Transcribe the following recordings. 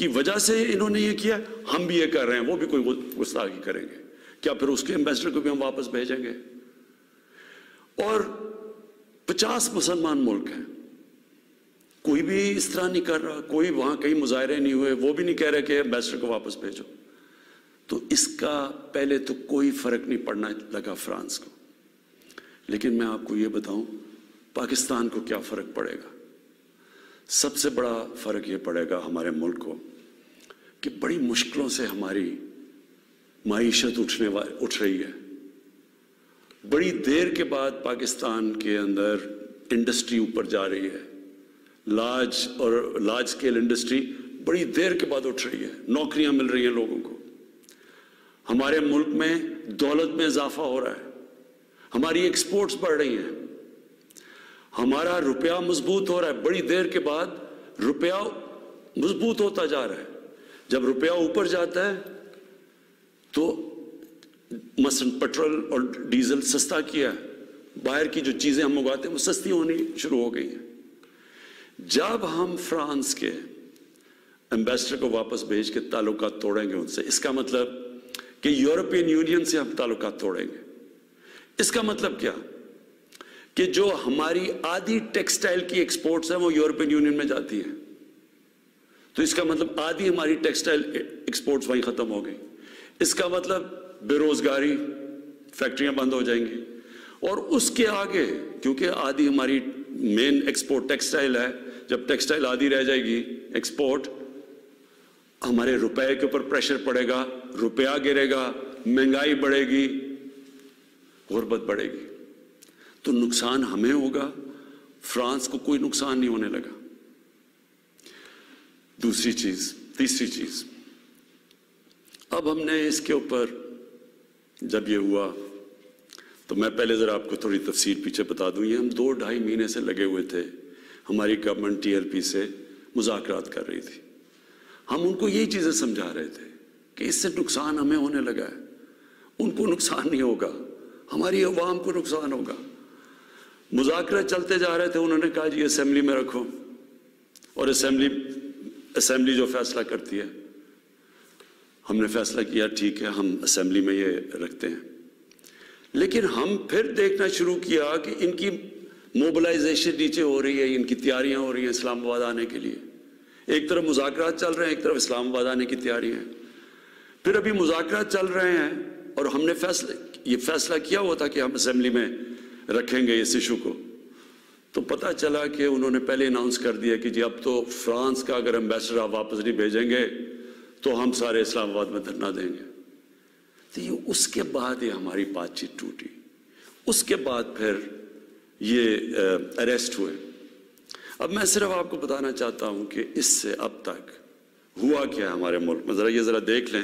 کی وجہ سے انہوں نے یہ کیا، ہم بھی یہ کر رہے ہیں، وہ بھی کوئی گستاخی کریں گے، کیا پھر اس کے ایمبیسڈر کو بھی ہم واپس بھیجیں گے؟ اور 50 مسلمان ملک ہیں، کوئی بھی اس طرح نہیں کر رہا، کوئی وہاں کئی مظاہرے نہیں ہوئے، وہ بھی نہیں کہہ رہے کہ ایمبیسڈر کو واپس بھیجو. تو اس کا پہلے تو کوئی فرق نہیں پڑنا لگا فرانس کو. لیکن میں آپ کو یہ بتاؤں پاکستان کو کیا فرق پڑے گا. سب سے بڑا فرق یہ پڑے گا ہمارے ملک کو کہ بڑی مشکلوں سے ہماری معیشت اٹھ رہی ہے. بڑی دیر کے بعد پاکستان کے اندر انڈسٹری اوپر جا رہی ہے، لارج اسکیل انڈسٹری بڑی دیر کے بعد اٹھ رہی ہے، نوکریاں مل رہی ہیں لوگوں کو. ہمارے ملک میں دولت میں اضافہ ہو رہا ہے، ہماری ایکسپورٹس بڑھ رہی ہیں، ہمارا روپیہ مضبوط ہو رہا ہے. بڑی دیر کے بعد روپیہ مضبوط ہوتا جا رہا ہے. جب روپیہ اوپر جاتا ہے تو مثلا پیٹرول اور ڈیزل سستا کیا ہے، باہر کی جو چیزیں ہم منگواتے ہیں وہ سستی ہونی شروع ہو گئی ہیں. جب ہم فرانس کے ایمبیسڈر کو واپس بھیج کے تعلقات توڑیں گے ان سے، اس کا مطلب کہ یورپین یونین سے ہم تعلقات توڑیں گے. اس کا مطلب کیا کہ جو ہماری آدھی ٹیکسٹائل کی ایکسپورٹس ہیں وہ یورپین یونین میں جاتی ہیں، تو اس کا مطلب آدھی ہماری ٹیکسٹائل ایکسپورٹس وہیں ختم ہو گئی. اس کا مطلب بے روزگاری، فیکٹریاں بند ہو جائیں گی. اور اس کے آگے کیونکہ آدھی ہماری مین ایکسپورٹ ٹیکسٹائل ہے، جب ٹیکسٹائل آدھی رہ جائے گی ایکسپورٹ، ہمارے روپے کے اوپر پریشر پڑے گا، روپیہ گرے گا، مہنگائی بڑھے گی، غربت بڑھے گی. تو نقصان ہمیں ہوگا، فرانس کو کوئی نقصان نہیں ہونے لگا. تیسری چیز اب ہم نے اس کے اوپر جب یہ ہوا تو میں پہلے ذرا آپ کو تھوڑی تفصیل پیچھے بتا دوں. یہ ہم 2-2.5 مہینے سے لگے ہوئے تھے، ہماری گورنمنٹ TLP سے مذاکرات کر رہی تھی. ہم ان کو یہی چیزیں سمجھا رہے تھے کہ اس سے نقصان ہمیں ہونے لگا ہے، ان کو نقصان نہیں ہوگا، ہماری عوام کو نقصان ہوگا. مذاکرات چلتے جا رہے تھے، انہوں نے کہا جی اسمبلی میں رکھو، اور اسمبلی جو فیصلہ کرتی ہے. ہم نے فیصلہ کیا ٹھیک ہے ہم اسمبلی میں یہ رکھتے ہیں. لیکن ہم پھر دیکھنا شروع کیا کہ ان کی موبلائزیشن نیچے ہو رہی ہے، ان کی تیاریاں ہو رہی ہیں اسلام آباد آنے کے لیے. ایک طرف مذاکرات چل رہے ہیں، ایک طرف اسلام آباد آنے کی تیاری ہیں. پھر ابھی مذاکرات چل رہے ہیں اور ہم نے یہ فیصلہ کیا ہوا تھا کہ ہم اسمبلی میں رکھیں گے اس ایشو کو. تو پتہ چلا کہ انہوں نے پہلے اناؤنس کر دیا کہ جی اب تو فرانس کا اگر ایمبیسڈر آپ واپس نہیں بھیجیں گے تو ہم سارے اسلام آباد میں دھرنا دیں گے. تو یہ اس کے بعد یہ ہماری بات چیت ٹوٹی. اس کے بعد پھر یہ اریسٹ ہوئے. اب میں صرف آپ کو بتانا چاہتا ہوں کہ اس سے اب تک ہوا کیا ہے ہمارے ملک میں. ذرا دیکھ لیں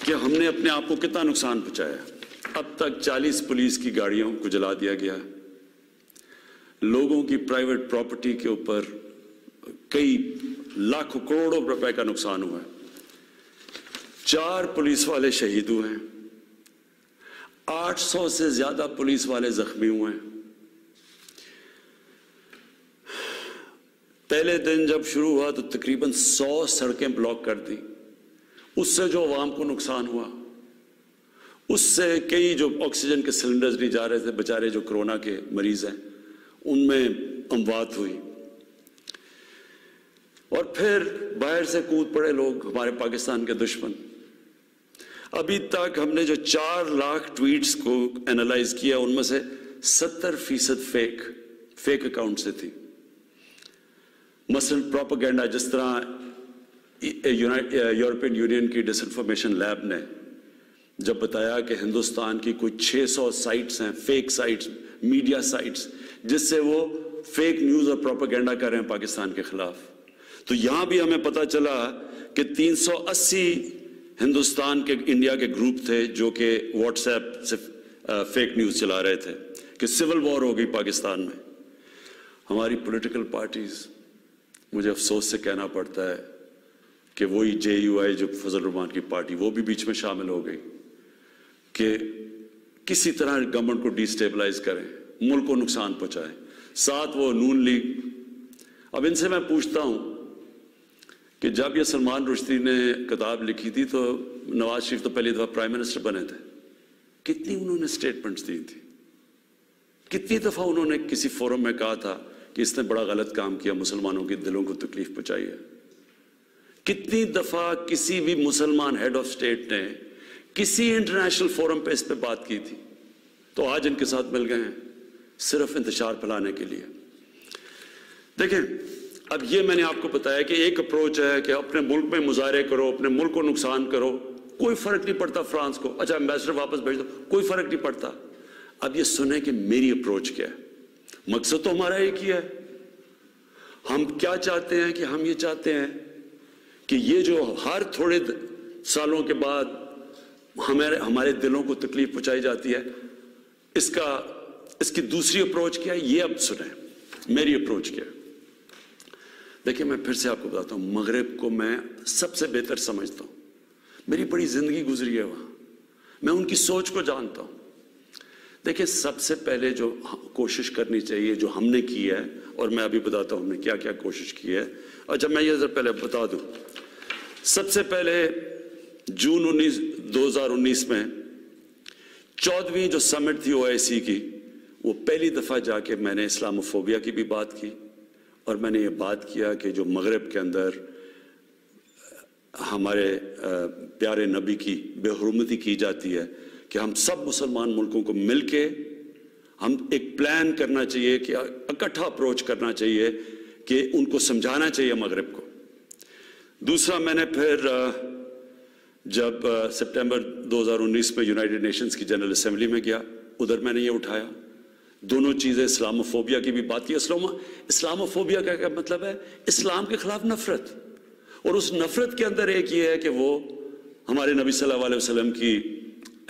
کہ ہم نے اپنے آپ کو کتنا نقصان پہنچایا. اب تک 40 پولیس کی گاڑیوں کو جلا دیا گیا، لوگوں کی پرائیویٹ پراپرٹی کے اوپر کئی لاکھوں کروڑوں روپے کا نقصان ہوا ہے. 4 پولیس والے شہید ہوئے ہیں، 800 سے زیادہ پولیس والے زخمی ہوئے ہیں. پہلے دن جب شروع ہوا تو تقریباً 100 سڑکیں بلاک کر دی. اس سے جو عوام کو نقصان ہوا، اس سے کئی جو آکسیجن کے سلنڈرز نہیں جا رہے تھے، بیچارے جو کرونا کے مریض ہیں ان میں اموات ہوئی. اور پھر باہر سے کود پڑے لوگ، ہمارے پاکستان کے دشمن. ابھی تک ہم نے جو 4 لاکھ ٹویٹس کو اینالائز کیا ان میں سے 70% فیک اکاؤنٹ سے تھی. مثلا پروپیگنڈا، جس طرح یورپین یونین کی ڈس انفارمیشن لیب نے جب بتایا کہ ہندوستان کی کوئی 600 سائٹس ہیں، فیک سائٹس، میڈیا سائٹس، جس سے وہ فیک نیوز اور پروپیگنڈا کر رہے ہیں پاکستان کے خلاف. تو یہاں بھی ہمیں پتہ چلا کہ 380 ہندوستان کے انڈیا کے گروپ تھے جو کہ واٹس ایپ سے فیک نیوز چلا رہے تھے کہ سول وار ہو گئی پاکستان میں. ہماری پولیٹیکل پارٹیز، مجھے افسوس سے کہنا پڑتا ہے کہ وہی JUI جو فضل الرحمان کی پارٹی، وہ بھی بیچ میں شامل ہو گئی کہ کسی طرح گورنمنٹ کو ڈی سٹیبلائز کریں، ملک کو نقصان پہنچائیں. ساتھ وہ نون لیگ. اب ان سے میں پوچھتا ہوں کہ جب یہ سلمان رشدی نے کتاب لکھی تھی تو نواز شریف تو پہلی دفعہ پرائم منسٹر بنے تھے. کتنی انہوں نے سٹیٹمنٹس دی تھی, کتنی دفعہ انہوں نے کسی فورم میں کہا تھا کہ اس نے بڑا غلط کام کیا, مسلمانوں کے دلوں کو تکلیف پہنچائی ہے. کتنی دفعہ کسی بھی مسلمان ہیڈ آف اسٹیٹ نے کسی انٹرنیشنل فورم پہ اس پہ بات کی تھی, تو آج ان کے ساتھ مل گئے ہیں صرف انتشار پھیلانے کے لیے. دیکھیں, اب یہ میں نے آپ کو بتایا کہ ایک اپروچ ہے کہ اپنے ملک میں مظاہرے کرو, اپنے ملک کو نقصان کرو, کوئی فرق نہیں پڑتا فرانس کو, اچھا ایمبیسڈر واپس بھیج دو, کوئی فرق نہیں پڑتا. اب یہ سنیں کہ میری اپروچ کیا ہے. مقصد تو ہمارا ایک ہی ہے. ہم کیا چاہتے ہیں کہ ہم یہ چاہتے ہیں کہ یہ جو ہر تھوڑے سالوں کے بعد ہمارے دلوں کو تکلیف پہنچائی جاتی ہے, اس کی دوسری اپروچ کیا ہے, یہ اب سنیں میری اپروچ کیا ہے. دیکھیں, میں پھر سے آپ کو بتاتا ہوں, مغرب کو میں سب سے بہتر سمجھتا ہوں. میری بڑی زندگی گزری ہے وہاں, میں ان کی سوچ کو جانتا ہوں. دیکھیں, سب سے پہلے جو کوشش کرنی چاہیے, جو ہم نے کی ہے, اور میں ابھی بتاتا ہوں ہم نے کیا کیا کوشش کی ہے. اچھا, میں یہ پہلے بتا دوں, سب سے پہلے جون 2019 میں 14ویں جو سمٹ تھی OIC کی, وہ پہلی دفعہ جا کے میں نے اسلاموفوبیا کی بھی بات کی, اور میں نے یہ بات کیا کہ جو مغرب کے اندر ہمارے پیارے نبی کی بے حرمتی کی جاتی ہے, کہ ہم سب مسلمان ملکوں کو مل کے ہم ایک پلان کرنا چاہیے, کہ اکٹھا اپروچ کرنا چاہیے, کہ ان کو سمجھانا چاہیے مغرب کو. دوسرا, میں نے پھر جب سپٹمبر 2019 میں یونائٹڈ نیشنز کی جنرل اسمبلی میں گیا, ادھر میں نے یہ اٹھایا دونوں چیزیں, اسلاموفوبیا کی بھی بات کی. اسلاموفوبیا کا کیا مطلب ہے؟ اسلام کے خلاف نفرت, اور اس نفرت کے اندر ایک یہ ہے کہ وہ ہمارے نبی صلی اللہ علیہ وسلم کی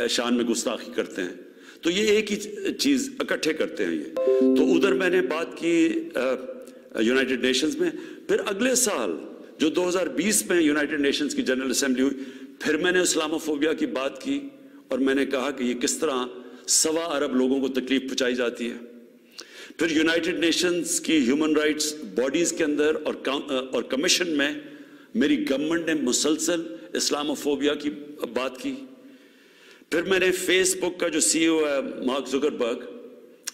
شان میں گستاخی کرتے ہیں. تو یہ ایک ہی چیز اکٹھے کرتے ہیں یہ. تو ادھر میں نے بات کی یونائٹڈ نیشنز میں. پھر اگلے سال جو 2020 میں یونائٹڈ نیشنز کی جنرل اسمبلی ہوئی, پھر میں نے اسلاموفوبیا کی بات کی, اور میں نے کہا کہ یہ کس طرح 1.25 ارب لوگوں کو تکلیف پہنچائی جاتی ہے. پھر یونائٹڈ نیشنز کی ہیومن رائٹس باڈیز کے اندر اور کمیشن میں میری گورنمنٹ نے مسلسل اسلاموفوبیا کی بات کی. پھر میں نے فیس بک کا جو CEO ہے مارک زکربرگ,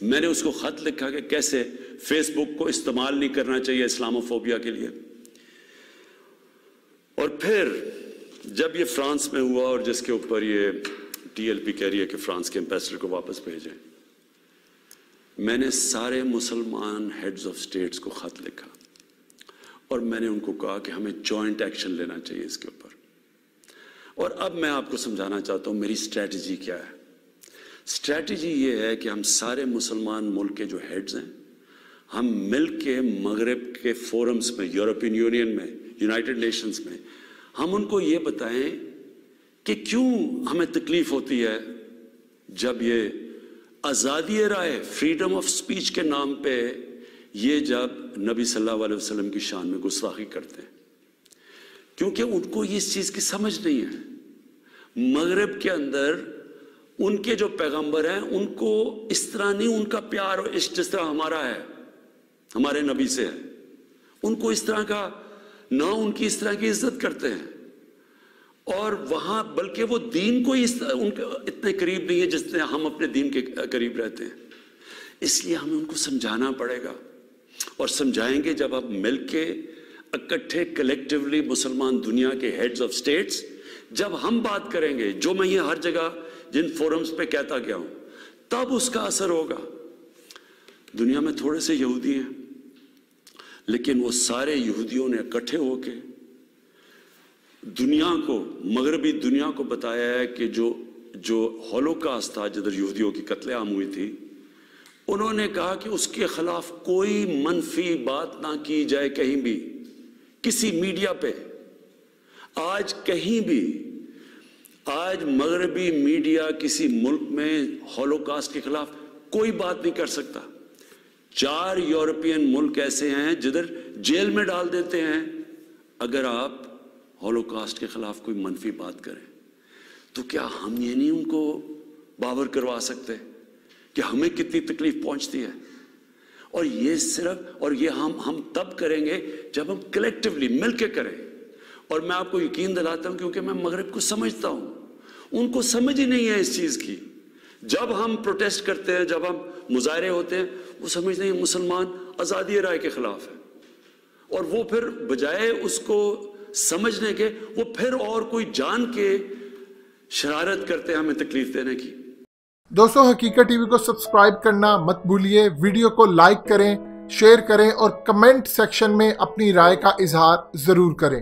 میں نے اس کو خط لکھا کہ کیسے فیس بک کو استعمال نہیں کرنا چاہیے اسلاموفوبیا کے لیے. اور پھر جب یہ فرانس میں ہوا, اور جس کے اوپر یہ TLP کہہ رہی ہے کہ فرانس کے ایمبیسڈر کو واپس بھیجیں, میں نے سارے مسلمان ہیڈز آف سٹیٹس کو خط لکھا, اور میں نے ان کو کہا کہ ہمیں جوائنٹ ایکشن لینا چاہیے اس کے اوپر. اور اب میں آپ کو سمجھانا چاہتا ہوں میری اسٹریٹجی کیا ہے. اسٹریٹجی یہ ہے کہ ہم سارے مسلمان ملک کے جو ہیڈز ہیں, ہم مل کے مغرب کے فورمز میں, یورپین یونین میں, یونائٹڈ نیشنز میں, ہم ان کو یہ بتائیں کہ کیوں ہمیں تکلیف ہوتی ہے جب یہ آزادی رائے, فریڈم آف سپیچ کے نام پہ یہ جب نبی صلی اللہ علیہ وسلم کی شان میں گستاخی کرتے ہیں. کیونکہ ان کو اس چیز کی سمجھ نہیں ہے. مغرب کے اندر ان کے جو پیغمبر ہیں, ان کو اس طرح نہیں, ان کا پیار اور عشق جس طرح ہمارا ہے, ہمارے نبی سے ہے, ان کو اس طرح کا نہ, ان کی اس طرح کی عزت کرتے ہیں. اور وہاں بلکہ وہ دین کو ان کے اتنے قریب نہیں ہے جس طرح ہم اپنے دین کے قریب رہتے ہیں. اس لیے ہمیں ان کو سمجھانا پڑے گا, اور سمجھائیں گے جب ہم مل کے اکٹھے کلیکٹیولی مسلمان دنیا کے ہیڈز آف سٹیٹس, جب ہم بات کریں گے, جو میں یہ ہر جگہ جن فورمز پہ کہتا گیا ہوں, تب اس کا اثر ہوگا. دنیا میں تھوڑے سے یہودی ہیں, لیکن وہ سارے یہودیوں نے اکٹھے ہو کے دنیا کو, مغربی دنیا کو بتایا ہے کہ جو ہولوکاسٹ تھا, جدھر یہودیوں کی قتل عام ہوئی تھی, انہوں نے کہا کہ اس کے خلاف کوئی منفی بات نہ کی جائے کہیں بھی, کسی میڈیا پہ. آج کہیں بھی, آج مغربی میڈیا کسی ملک میں ہولوکاسٹ کے خلاف کوئی بات نہیں کر سکتا. 4 یورپین ملک ایسے ہیں جدھر جیل میں ڈال دیتے ہیں اگر آپ ہولوکاسٹ کے خلاف کوئی منفی بات کریں. تو کیا ہم یہ نہیں ان کو باور کروا سکتے کہ ہمیں کتنی تکلیف پہنچتی ہے؟ اور یہ صرف, اور یہ ہم تب کریں گے جب ہم کلیکٹیولی مل کے کریں. اور میں آپ کو یقین دلاتا ہوں کیونکہ میں مغرب کو سمجھتا ہوں، ان کو سمجھ ہی نہیں ہے اس چیز کی۔ جب ہم پروٹیسٹ کرتے ہیں، جب ہم مظاہرے ہوتے ہیں، وہ سمجھتے ہیں مسلمان آزادی رائے کے خلاف ہے، اور وہ پھر بجائے اس کو سمجھنے کے وہ پھر اور کوئی جان کے شرارت کرتے ہیں ہمیں تکلیف دینے کی۔ دوستو، حقیقت ٹی وی کو سبسکرائب کرنا مت بھولیے، ویڈیو کو لائک کریں، شیئر کریں اور کمنٹ سیکشن میں اپنی رائے کا اظہار ضرور کریں۔